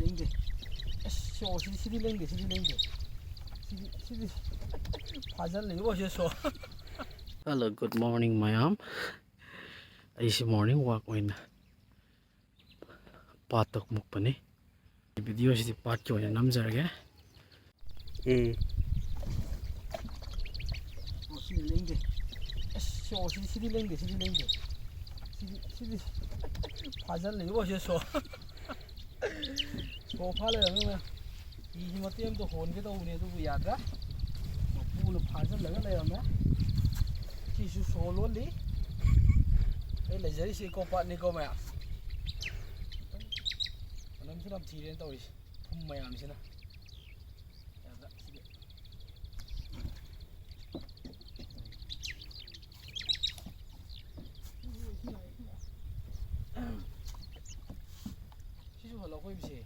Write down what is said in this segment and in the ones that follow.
lengde. So sidi lengde. Sidi fazal lagi bos so. Hello, good morning, mayam. This morning walk when patok mukpani. Video is the part ko na namjarage. Sidi lengde. So sidi lengde. Sidi fazal lagi bos so. So pala na. Iji matem to hon ke to une to yadra. Mapu fazal laga layame. Kisu solo li. Đây là si Ekop ni cô mày ạ. Anh em làm gì đến tôi không mày làm gì nữa. Chỉ số là cái gì?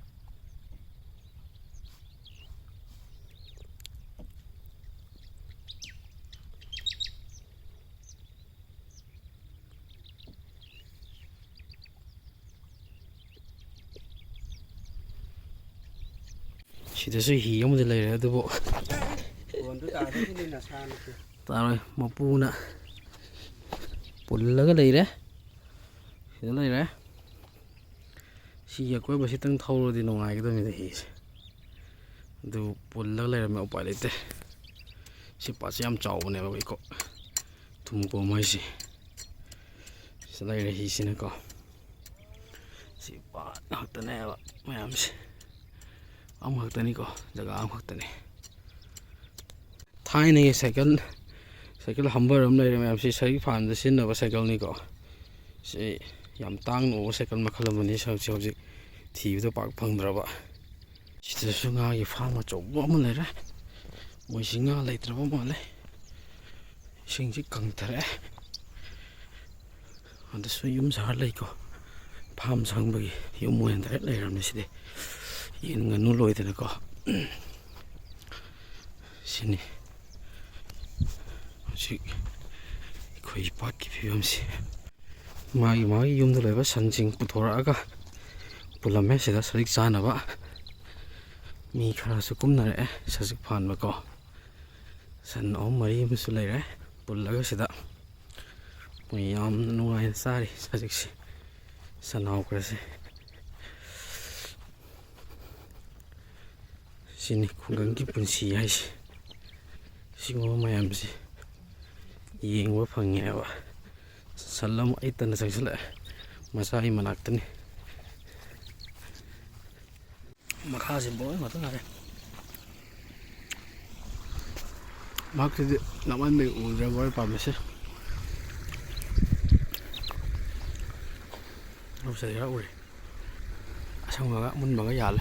Sidaso hi mo dile re do bo bondu ta ni na san ta rồi mapu na pullaga lei re sida lei re si ya koi ba si tang thau di nongai ga do mi de hi du pullaga lei re me upai lete si pa si am chau ne ba ko thum ko mai si sida lei re hi si na ko si pa na ta ne ba mayam si am khakta ni ko jaga am khakta ni thai ni cycle humber am lai am si sai fan da sin na cycle ni ko si yam tang no cycle makhal mani sau chi thi do pak phang dra ba si da su nga gi fa ma chob ba ma lai ra moi singa lai tra ba ma lai sing ji kang thare and su yum sa lai ko pham sang ba gi yum mo hen thare lai ram ni si de yin nga nu loi de ko sini si khoi pat ki phim si mai yum de leba sanjing puthora ga pulame se da sarik chana ba mi khara su kum na re sajik phan ba ko san om mari mu su lai re pullaga se da moi yam nu ai sari sajik si sanau kra se sini khungang ki punsi hai si singo mayam si yengwa phangye wa salam ai tan sangsala masai manak tani makha se boy mata na re mak de naman me ulra boy pa mese ro sai ra uri asang ga mun ba ga yal